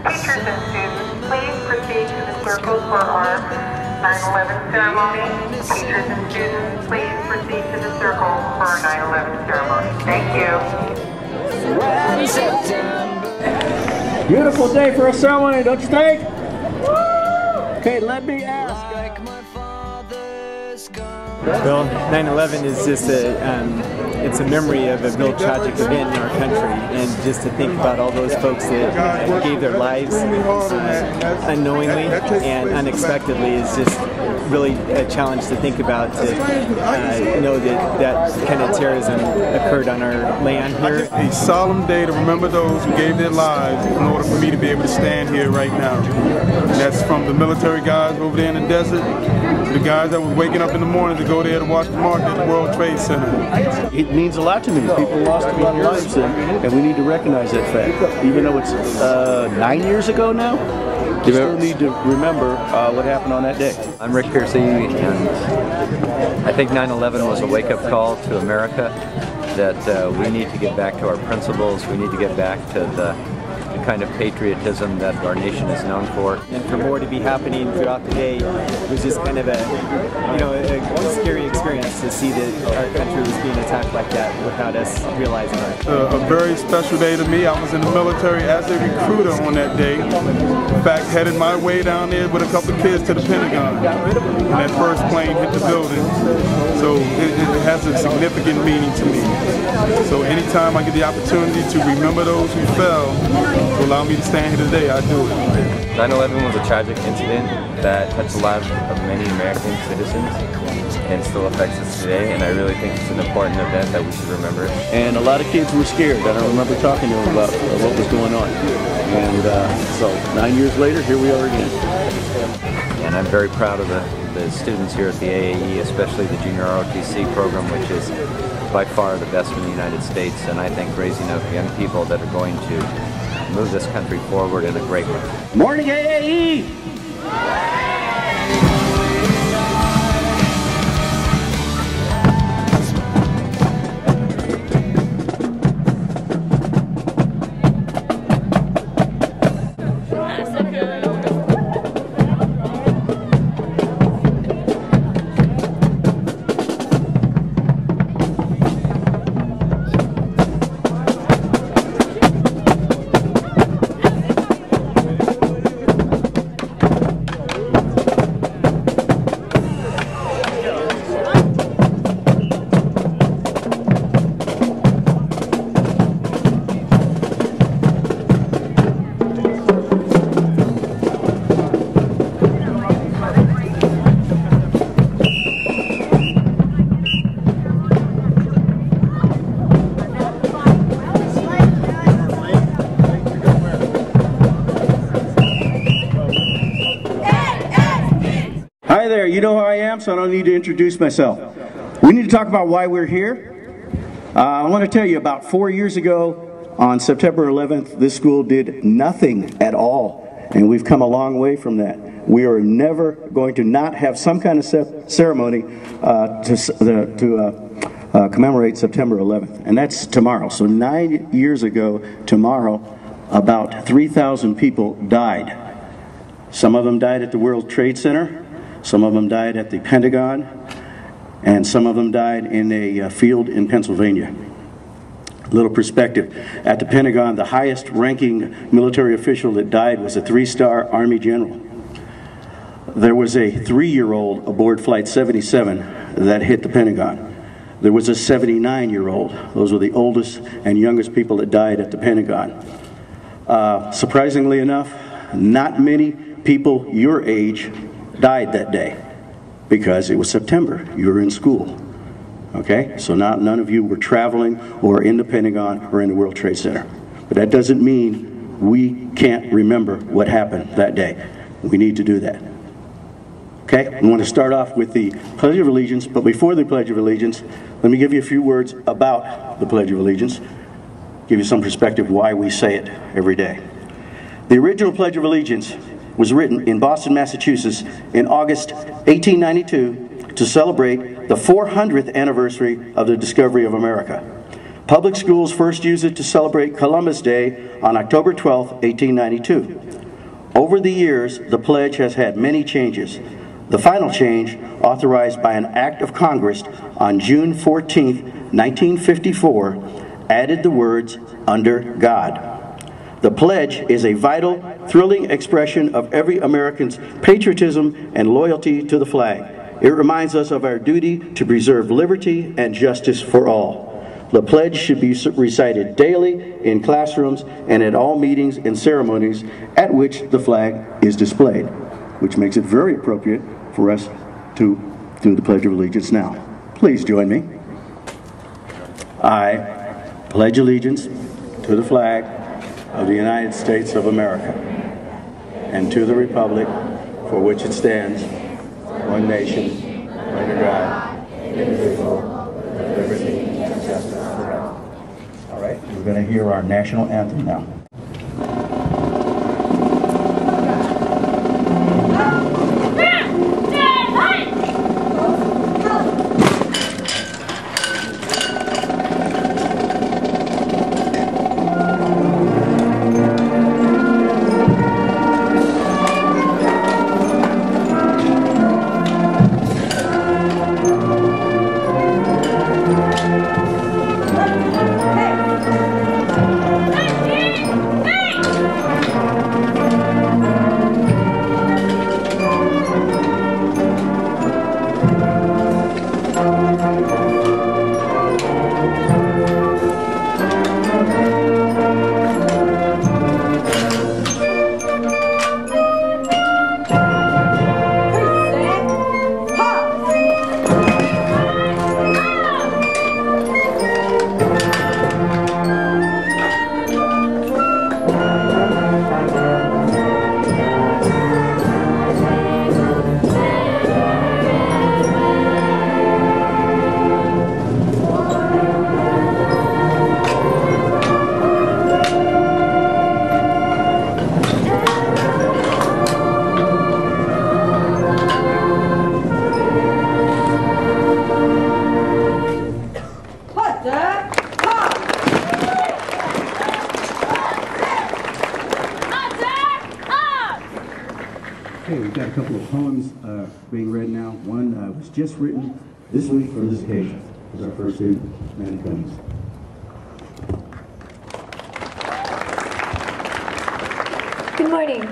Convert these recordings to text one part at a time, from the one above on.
Teachers and students, please proceed to the circle for our 9/11 ceremony. Teachers and students, please proceed to the circle for our 9/11 ceremony. Thank you. Beautiful day for a ceremony, don't you think? Okay, let me ask. Well, 9/11 is just it's a memory of a real tragic event in our country, and just to think about all those folks that gave their lives unknowingly and unexpectedly is just really a challenge to think about, to know that that kind of terrorism occurred on our land here. A solemn day to remember those who gave their lives in order for me to be able to stand here right now. And that's from the military guys over there in the desert, to the guys that were waking up in the morning to go there to watch the market at the World Trade Center. It means a lot to me. People lost a lot of lives, and we need to recognize that fact. Even though it's 9 years ago now, we still need to remember what happened on that day. I'm Rick Piercy, and I think 9/11 was a wake-up call to America that we need to get back to our principles. We need to get back to the kind of patriotism that our nation is known for. And for more to be happening throughout the day, it was just kind of a scary experience to see that our country was being attacked like that without us realizing it. A very special day to me. I was in the military as a recruiter on that day. In fact, headed my way down there with a couple of kids to the Pentagon. And that first plane hit the building. So it has a significant meaning to me. So anytime I get the opportunity to remember those who fell, to allow me to stand here today, I do it. 9/11 was a tragic incident that touched the lives of many American citizens and still affects us today, and I really think it's an important event that we should remember. And a lot of kids were scared. I remember talking to them about what was going on. And so 9 years later, here we are again. And I'm very proud of the students here at the AAE, especially the junior ROTC program, which is by far the best in the United States, and I think raising up young people that are going to move this country forward in a great way. Morning, AAE! Hi there, you know who I am, so I don't need to introduce myself. We need to talk about why we're here. I want to tell you, about 4 years ago, on September 11th, this school did nothing at all, and we've come a long way from that. We are never going to not have some kind of ceremony to commemorate September 11th, and that's tomorrow. So 9 years ago tomorrow, about 3,000 people died. Some of them died at the World Trade Center, some of them died at the Pentagon, and some of them died in a field in Pennsylvania. A little perspective. At the Pentagon, the highest ranking military official that died was a 3-star Army general. There was a 3-year-old aboard Flight 77 that hit the Pentagon. There was a 79-year-old. Those were the oldest and youngest people that died at the Pentagon. Surprisingly enough, not many people your age died that day because it was September. You were in school. Okay? So none of you were traveling or in the Pentagon or in the World Trade Center. But that doesn't mean we can't remember what happened that day. We need to do that. Okay? I want to start off with the Pledge of Allegiance, but before the Pledge of Allegiance, let me give you a few words about the Pledge of Allegiance, give you some perspective why we say it every day. The original Pledge of Allegiance was written in Boston, Massachusetts in August 1892 to celebrate the 400th anniversary of the discovery of America. Public schools first used it to celebrate Columbus Day on October 12, 1892. Over the years, the pledge has had many changes. The final change, authorized by an act of Congress on June 14, 1954, added the words, "Under God." The pledge is a vital, thrilling expression of every American's patriotism and loyalty to the flag. It reminds us of our duty to preserve liberty and justice for all. The pledge should be recited daily in classrooms and at all meetings and ceremonies at which the flag is displayed, which makes it very appropriate for us to do the Pledge of Allegiance now. Please join me. I pledge allegiance to the flag of the United States of America and to the republic for which it stands, one nation, under God, indivisible, with liberty and justice for all. All right, we're going to hear our national anthem now. We've got a couple of poems being read now. One was just written this week for this occasion. This is our first student, Amanda Cummings. Good morning.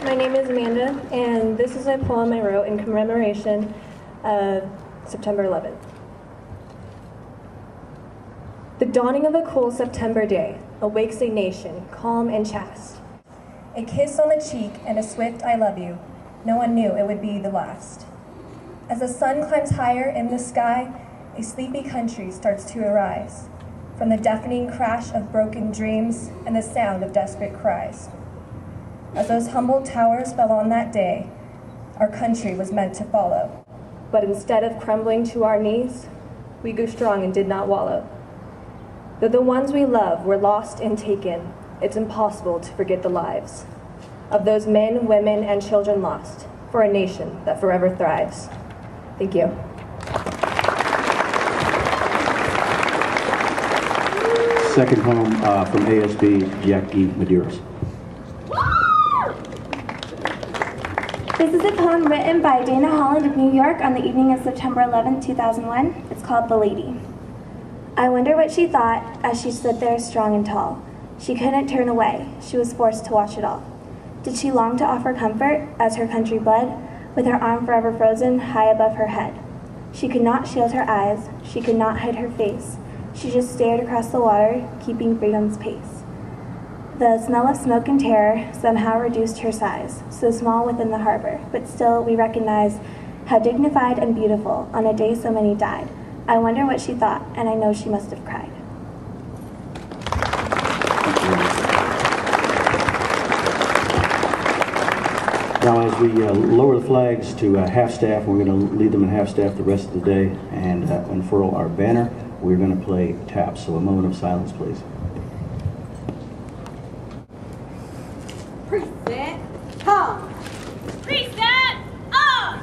My name is Amanda, and this is a poem I wrote in commemoration of September 11th. The dawning of a cool September day awakes a nation, calm and chaste. A kiss on the cheek and a swift I love you. No one knew it would be the last. As the sun climbs higher in the sky, a sleepy country starts to arise from the deafening crash of broken dreams and the sound of desperate cries. As those humble towers fell on that day, our country was meant to follow. But instead of crumbling to our knees, we grew strong and did not wallow. Though the ones we love were lost and taken, it's impossible to forget the lives of those men, women, and children lost for a nation that forever thrives. Thank you. Second poem from ASB, Jackie Medeiros. This is a poem written by Dana Holland of New York on the evening of September 11, 2001. It's called The Lady. I wonder what she thought as she stood there strong and tall. She couldn't turn away. She was forced to watch it all. Did she long to offer comfort as her country bled, with her arm forever frozen high above her head? She could not shield her eyes. She could not hide her face. She just stared across the water, keeping freedom's pace. The smell of smoke and terror somehow reduced her size, so small within the harbor, but still we recognize how dignified and beautiful on a day so many died. I wonder what she thought, and I know she must have cried. Now as we lower the flags to half-staff, we're going to lead them in half-staff the rest of the day and unfurl our banner. We're going to play taps, so a moment of silence, please. Preset, come. Preset, up.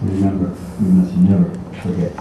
remember, we must never forget.